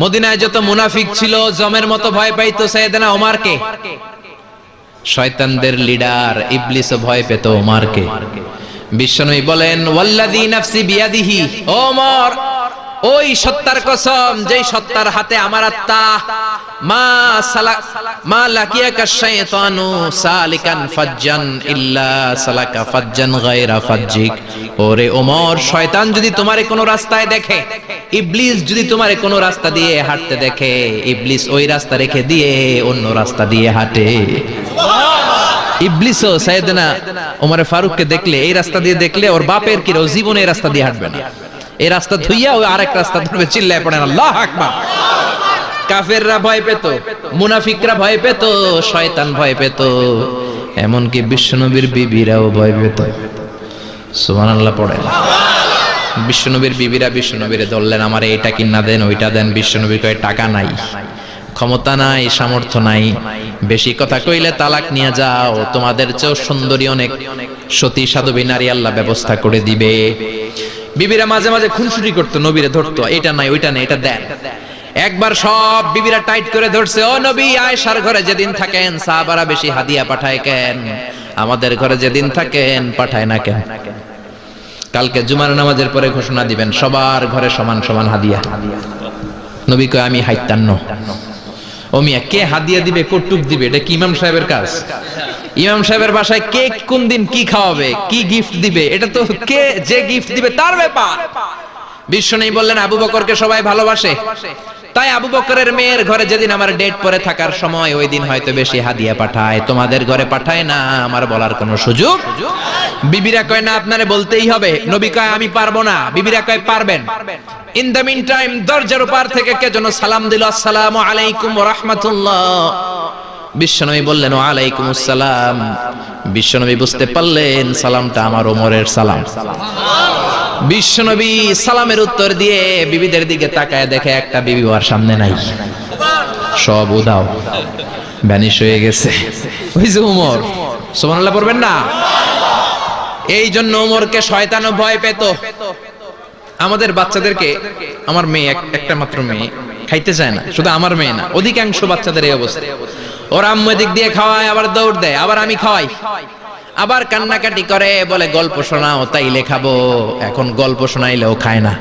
মদিনায় যত মুনাফিক ছিল জমের মতো ভয় পাইতো সাইয়েদনা ওমরকে। শয়তানদের লিডার ইবলিসও ভয় পেত ওমরকে। বিশ্বনবী বলেন ওয়াল্লাযী নাফসি বিয়াদিহি, ওমর ওই সত্তার কসম যেই সত্তার হাতে আমার আত্মা, মা লাকিয়াকা শাইতানু সালিকান ফাজ্জান ইল্লা সালাকা ফাজ্জান গায়রা ফাজ্জিক। ওরে ওমর, শয়তান যদি তোমারে কোনো রাস্তায় দেখে, ইবলিস যদি তোমারে কোনো রাস্তা দিয়ে হাঁটতে দেখে, ইবলিস ওই রাস্তা রেখে দিয়ে অন্য রাস্তা দিয়ে হাঁটে। ইবলিসও সাইয়েদনা ওমর ফারুককে দেখলে, এই রাস্তা দিয়ে দেখলে ওর বাপের কি ও জীবনে এই রাস্তা দিয়ে হাঁটবে না, এই রাস্তা ধুইয়া ওই আরেক রাস্তা ধরবে, চিল্লায় পড়েন আল্লাহু আকবার। কাফেররা ভয় পেত, মুনাফিকরা ভয় পেত, শয়তান ভয় পেত, এমনকি বিশ্বনবীর বিবিরাও ভয় পেত। সুবহানাল্লাহ পড়েন। বিশ্বনবীর বিবিরা বিশ্বনবীরে ধরলেন, আমারে এটা কিনা দেন ওইটা দেন। বিশ্বনবী কয় টাকা নাই, ক্ষমতা নাই, সামর্থ্য নাই, বেশি কথা কইলে তালাক নিয়ে যাও, তোমাদের চেয়েও সুন্দরী অনেক সতী সাধবী নারী আল্লাহ ব্যবস্থা করে দিবে। বিবিরা মাঝে মাঝে খুনসুটি করতো, নবীরে ধরতো, এটা নাই ওইটা নাই, এটা দেন। একবার সব বিবিরা টাইট করে ধরছে, ও নবী আয়েশার ঘরে যেদিন থাকেন সাহাবারা বেশি হাদিয়া পাঠায় কেন, আমাদের ঘরে যেদিন থাকেন পাঠায় না কেন? কালকে জুমার নামাজের পরে ঘোষণা দিবেন সবার ঘরে সমান সমান হাদিয়া। নবী কয় আমি হাইতান্ন। ও মিয়া, কে হাদিয়া দিবে, কটুক দিবে, এটা কি ইমাম সাহেবের কাজ? ইমাম সাহেবের বাসায় কে কোন দিন কি খাওয়াবে, কি গিফট দিবে, এটা তো কে যে গিফট দিবে তার ব্যাপার। বিশ্বনবী বললেন আবু বকরকে সবাই ভালোবাসে, তাই আবু বকরের মেয়ের ঘরে যেদিন আমার ডেট পরে থাকার সময় ওই দিন হয়তো বেশি হাদিয়া পাঠায়, তোমাদের ঘরে পাঠায় না, আমার বলার কোনো সুযোগ। বিবিরা কয় না, আপনারে বলতেই হবে। নবী কয় আমি পারবো না, বিবিরা কয় পারবেন। ইন দ্য মিন টাইম দরজার উপর থেকে কে যেন সালাম দিল, আসসালামু আলাইকুম ওয়া রাহমাতুল্লাহ। বিশ্বনবী বললেন ওয়া আলাইকুম আসসালাম। বিশ্বনবী বুঝতে পারলেন সালামটা আমার ওমরের সালাম। বিশ্বনবী সালামের উত্তর দিয়ে বিবিদের দিকে তাকায়, দেখে একটা বিবি ওর সামনে নাই, সব উদাও, ভ্যানিশ হয়ে গেছে। ওই যে ওমর, সুবহানাল্লাহ পড়বেন না? এই জন্য ওমরকে শয়তানও ভয় পেত। আমাদের বাচ্চাদেরকে, আমার মেয়ে একটা মাত্র মেয়ে, খাইতে চায় না, শুধু আমার মেয়ে না, অধিকাংশ বাচ্চাদের এই অবস্থা। ওরা আম্মু দিক দিয়ে খাওয়ায়, আবার দৌড় দেয়, আবার আমি খাওয়াই, আবার কান্নাকাটি করে, বলে গল্প শোনাও, তাইলে খাবো। এখন গল্প শোনাইলেও খায় না।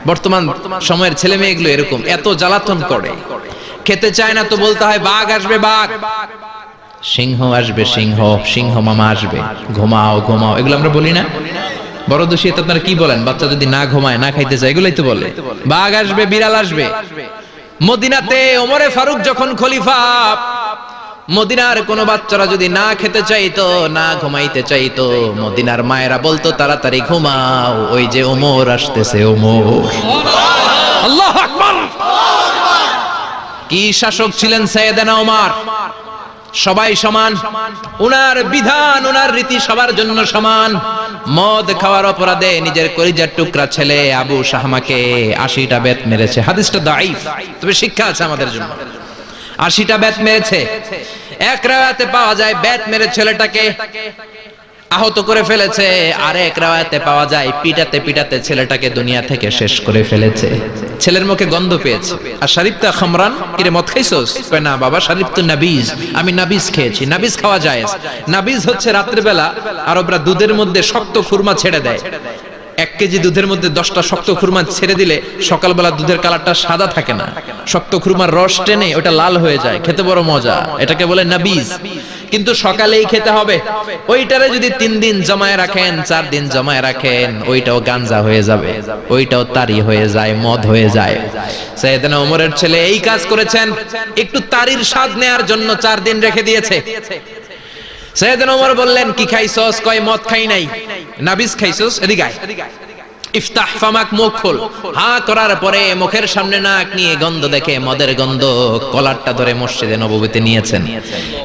বর্তমান সময়ের ছেলে মেয়েগুলো এরকম, এত জ্বালাতন করে, খেতে চায় না তো বলতে হয় বাঘ আসবে বাঘ, সিংহ আসবে সিংহ, সিংহ মামা আসবে, ঘুমাও ঘুমাও, এগুলো আমরা বলি না? বড় দোষী তো আপনারা কি বলেন? বাচ্চা যদি না ঘুমায়, না খাইতে চায়, এগুলাই তো বলে। বাঘ আসবে, বিড়াল আসবে। মদিনাতে ওমরে ফারুক যখন খলিফা, মদিনার কোন বাচ্চারা যদি না খেতে চাইতো, না ঘুমাইতে চাইতো, মদিনার মায়েরা বলতো তাড়াতাড়ি ঘুমাও, ওই যে ওমর আসতেছে, ওমর। আল্লাহু আকবার। কি শাসক ছিলেন সাইয়েদনা ওমর! সবাই সমান, উনার বিধান, উনার রীতি সবার জন্য সমান। মদ খাওয়ার অপরাধে নিজের কলিজার টুকরা ছেলে আবু শাহমাকে 80টা বেত মেরেছে। হাদিসটা দাঈফ, তবে শিক্ষা আছে আমাদের জন্য। 80টা বেত মেরেছে। এক রাওয়াতে পাওয়া যায় বেত মেরে ছেলেটাকে আহত করে ফেলেছে, আর এক রাওয়াতে পাওয়া যায় পিটাতে পিটাতে ছেলেটাকে দুনিয়া থেকে শেষ করে ফেলেছে। ছেলের মুখে গন্ধ পেয়েছে। আর শরীফতা খামরান, কিরে মদ খাইছস? কয় না বাবা, শরীফতু নাবিজ, আমি নাবিজ খেয়েছি। নাবিজ খাওয়া যায়। নাবিজ হচ্ছে রাতের বেলা আরবরা দুধের মধ্যে শক্ত খুরমা ছেড়ে দেয়। 1 কেজি দুধের মধ্যে 10টা শক্ত খুরমা ছেড়ে দিলে সকালবেলা দুধের কালারটা সাদা থাকে না, শক্ত খুরমার রস টেনে ওটা লাল হয়ে যায়, খেতে বড় মজা, এটাকে বলে নাবিজ। কিন্তু সকালেই খেতে হবে। ওইটারে যদি 3 দিন জমায়ে রাখেন, 4 দিন জমায়ে রাখেন, ওইটাও গাঞ্জা হয়ে যাবে, ওইটাও তারি হয়ে যায়, মদ হয়ে যায়। সাইয়েদনা ওমরের ছেলে এই কাজ করেছেন, একটু তারির স্বাদ নেয়ার জন্য 4 দিন রেখে দিয়েছে। সাইয়েদনা ওমর বললেন কি খাইছস? কয় মদ খাই নাই। নাবিজ খাইছস? এদিকে আয়। ইফতাহ ফামাক, মুখ খোল। হা করার পরে মুখের সামনে নাক নিয়ে গন্ধ দেখে, মদের গন্ধ, কলারটা ধরে মসজিদে নববীতে নিয়েছেন।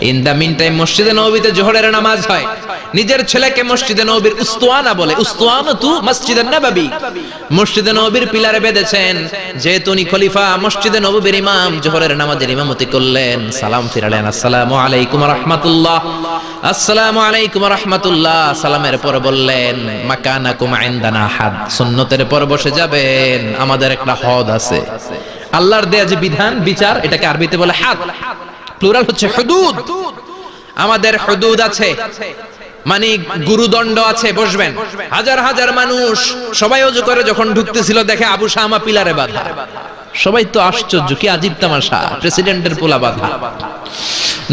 ইন দা মিন টাইম মসজিদে নববীতে জোহরের নামাজ হয়। নিজের ছেলেকে মসজিদে নববীর উস্তুয়ানা বলে, উস্তুয়ানাতু মসজিদে নববী, মসজিদে নববীর পিলারে বেঁধেছেন। যেহেতু উনি খলিফা, মসজিদে নববীর ইমাম, জোহরের নামাজের ইমামতি করলেন, সালাম ফিরালেন, আসসালামু আলাইকুম ওয়া রাহমাতুল্লাহ, আসসালামু আলাইকুম ওয়া রাহমাতুল্লাহ। সালামের পর বললেন মাকানাকুম ইনদানা হাদ, সুন্নতের পর বসে যাবেন, আমাদের একটা হদ আছে, আল্লাহর দেয়া যে বিধান বিচার এটাকে আরবিতে বলে হাদ, প্লুরাল হচ্ছে হুদুদ। আমাদের হুদুদ আছে, মানে গুরুদণ্ড আছে। বসবেন, হাজার হাজার মানুষ সবাই ওযু করে যখন ঢুকতেছিল দেখে আবু শামা পিলারে বাঁধা। সবাই তো আশ্চর্য, কি আজীব তামাশা, প্রেসিডেন্টের পোলা বাঁধা।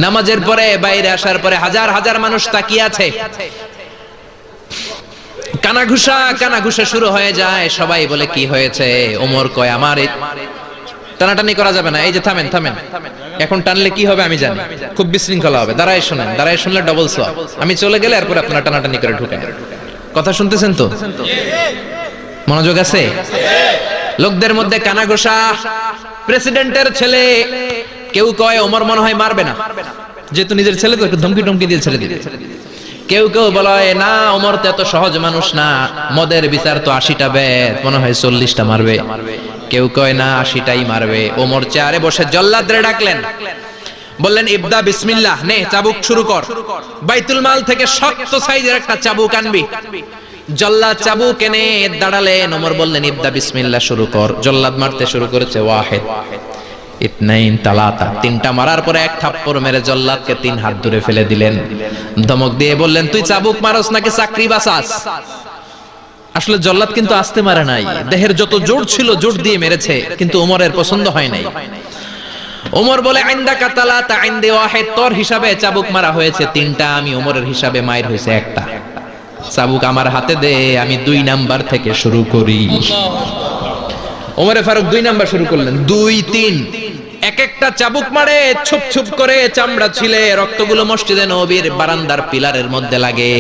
নামাজের পরে বাইরে আসার পরে হাজার হাজার মানুষ তাকিয়ে আছে, কানাঘুষা শুরু হয়ে যায়। সবাই বলে কি হয়েছে? ওমর কয় আমার টানাটানি করা যাবে না, এই যে থামেন থামেন, এখন টানলে কি হবে আমি জানি, খুব বিশৃঙ্খলা হবে, দাঁড়ায় শোনেন, দাঁড়ায় শুনলে ডবল সোয়াব। আমি চলে গেলে এরপর আপনারা টানাটানি করে ঢুকেন। কথা শুনতেছেন তো? মনোযোগ আছে? লোকদের মধ্যে কানাঘুষা। প্রেসিডেন্টের ছেলে, কেউ কয় ওমর মনে হয় মারবে না, যেহেতু নিজের ছেলে তো একটু ধমকি টমকি দিয়ে ছেড়ে দিবে। কেউ কেউ বলে না, ওমর তো এত সহজ মানুষ না, মদের বিচার তো 80টা বেদ, মনে হয় 40টা মারবে। কেউ কয় না 80টাই মারবে। ওমর চেয়ারে বসে জল্লাদরে ডাকলেন, বললেন ইবদা বিসমিল্লাহ, নে চাবুক শুরু কর। বাইতুল মাল থেকে শক্ত সাইজের একটা চাবুক আনবি। জল্লাদ চাবুক এনে দাঁড়ালেন। ওমর বললেন ইবদা বিসমিল্লাহ, শুরু কর। জল্লাদ মারতে শুরু করেছে। ওয়াহিদ, ইতনাইন, তালাতা, 3টা মারার পরে এক থাপ্পড় মেরে জল্লাদকে 3 হাত দূরে ফেলে দিলেন। ধমক দিয়ে বললেন তুই চাবুক মারস নাকি চাকরি বাঁচাস? আসলে জল্লাদ কিন্তু আস্তে মারে নাই, দেহের যত জোর ছিল জোর দিয়ে মেরেছে, কিন্তু ওমরের পছন্দ হয় নাই। ওমর বলে আইন্দাকা তালাতা আইন্দে ওয়াহিদ, তোর হিসাবে চাবুক মারা হয়েছে 3টা, আমি ওমরের হিসাবে মায়ের হয়েছে 1টা। চাবুক আমার হাতে দে, আমি 2 নাম্বার থেকে শুরু করি। ওমরে ফারুক 2 নাম্বার শুরু করলেন। 2, 3, এক একটা চাবুক মারে, ছুপ ছুপ করে চামড়া ছিলে, রক্তগুলো মসজিদে নববীর বারান্দার পিলারের মধ্যে লাগে।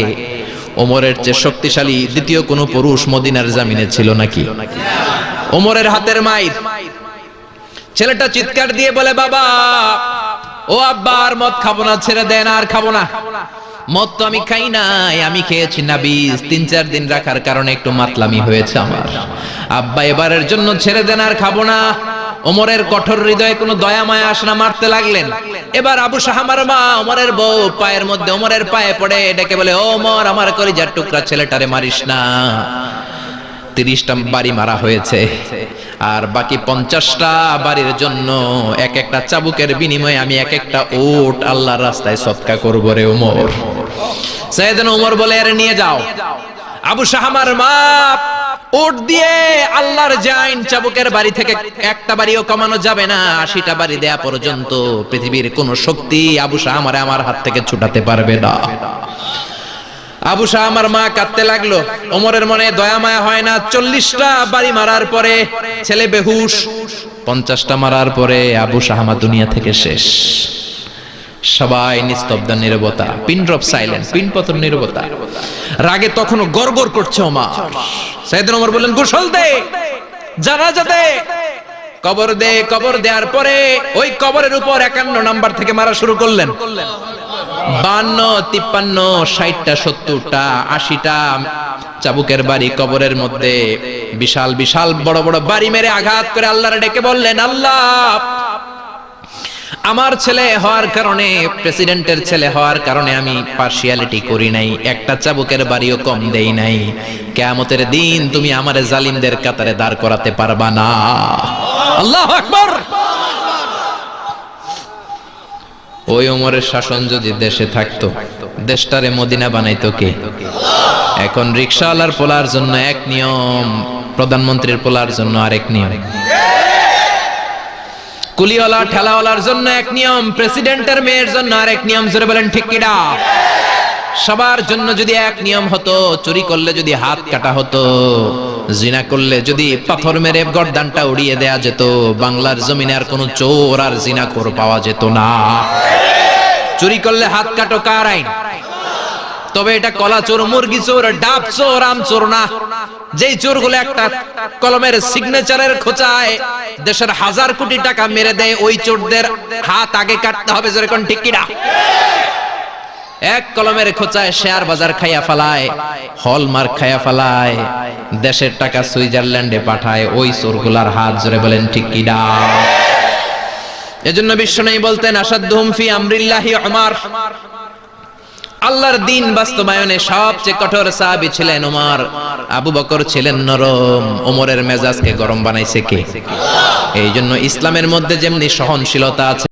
ওমরের চেয়ে শক্তিশালী দ্বিতীয় কোনো পুরুষ মদিনার জামিনে ছিল নাকি? ওমরের হাতের মাইর। ছেলেটা চিৎকার দিয়ে বলে বাবা, ও আব্বা, আর মদ খাবো না, ছেড়ে দেন, আর খাবো না। মদ তো আমি খাই নাই, আমি খেয়েছি নাবিজ, 3-4 দিন রাখার কারণে একটু মাতলামি হয়েছে আমার। আব্বা এবারের জন্য ছেড়ে দেন, আর খাবো না। ওমরের কঠোর হৃদয়ে কোনো দয়া মায়া আসে না, মারতে লাগলেন। এবার আবু শাহামার মা ওমরের বউ পায়ের মধ্যে ওমরের পায়ে পড়ে ডেকে বলে, ও ওমর, আমার কলিজার টুকরা ছেলেটারে মারিস না। 30টা বাড়ি মারা হয়েছে, আর বাকি 50টা বাড়ির জন্য এক একটা চাবুকের বিনিময়ে আমি এক একটা উট আল্লাহর রাস্তায় সদকা করব রে ওমর। সাইয়েদনা ওমর বলে, আরে নিয়ে যাও। আবু শাহামার মা উট দিয়ে আল্লাহর জাইন চাবুকের বাড়ি থেকে একটা বাড়িও কমানো যাবে না, 80টা বাড়ি দেয়া পর্যন্ত পৃথিবীর কোন শক্তি আবু শাহামারে আমার হাত থেকে ছুটাতে পারবে না। আবু শাহামার মা কাঁদতে লাগলো। ওমরের মনে দয়া মায়া হয় না। 40টা বাড়ি মারার পরে ছেলে বেহুশ, 50টা মারার পরে আবু শাহামা দুনিয়া থেকে শেষ। সবাই নিস্তব্ধ নীরবতা, পিন ড্রপ সাইলেন্স, পিন পতন নীরবতা। রাগে তখনও গড়গড় করছে ওমর। সাইয়েদনা ওমর বললেন, গোসল দে, জানাজা দে, কবর দে। কবর দেওয়ার পরে ওই কবরের উপর 51 নাম্বার থেকে মারা শুরু করলেন। 52, 53, 60টা, 70টা, 80টা চাবুকের বাড়ি কবরের মধ্যে বিশাল বিশাল বড় বড় বাড়ি মেরে আঘাত করে আল্লাহরে ডেকে বললেন, আল্লাহ, আমার ছেলে হওয়ার কারণে, প্রেসিডেন্টের ছেলে হওয়ার কারণে আমি পার্সিয়ালিটি করি নাই, একটা চাবুকের বাড়িও কম দেই নাই। কিয়ামতের দিন তুমি আমারে জালিমদের কাতারে দাঁড় করাতে পারবা না। আল্লাহু আকবার। ওই ওমরের শাসন যদি দেশে থাকতো, দেশটারে মদিনা বানাইতো কে? এখন রিকশাওয়ালার পোলার জন্য এক নিয়ম, প্রধানমন্ত্রীর পোলার জন্য আরেক নিয়ম, কুলিওয়ালা ঠেলাওয়ালার জন্য এক নিয়ম, প্রেসিডেন্টের মেয়ের জন্য আরেক নিয়ম। জোরে বলেন ঠিক কিনা? সবার জন্য যদি এক নিয়ম হতো, চুরি করলে যদি হাত কাটা হতো, জিনা করলে যদি পাথর মেরে গর্দানটা উড়িয়ে দেয়া যেত, বাংলার জমিনে আর কোনো চোর আর জিনাখোর পাওয়া যেত না। চুরি করলে হাত কাটো কার আইন? তবে এটা কলা চোর, মুরগি চোর, ডাব চোর, আম চোর না। যেই চোরগুলো একটা কলমের সিগনেচারের খোঁচায় দেশের 1000 কোটি টাকা মেরে দেয়, ওই চোরদের হাত আগে কাটতে হবে। জোরে কোন ঠিক কিনা? এক কলমের খোঁচায় শেয়ার বাজার খাইয়া ফেলায়, হলমার্ক খাইয়া ফেলায়, দেশের টাকা সুইজারল্যান্ডে পাঠায়, ওই চোরগুলার হাত। জোরে বলেন ঠিক কিনা? এজন্য বিশ্বনবী বলতেন, আসাদুহুম ফি আমরিল্লাহি উমর, আল্লাহর দিন বাস্তবায়নে সবচেয়ে কঠোর সাহাবী ছিলেন ওমর। আবু বকর ছিলেন নরম, ওমরের মেজাজকে গরম বানাইছে কে? এই জন্য ইসলামের মধ্যে যেমনি সহনশীলতা আছে,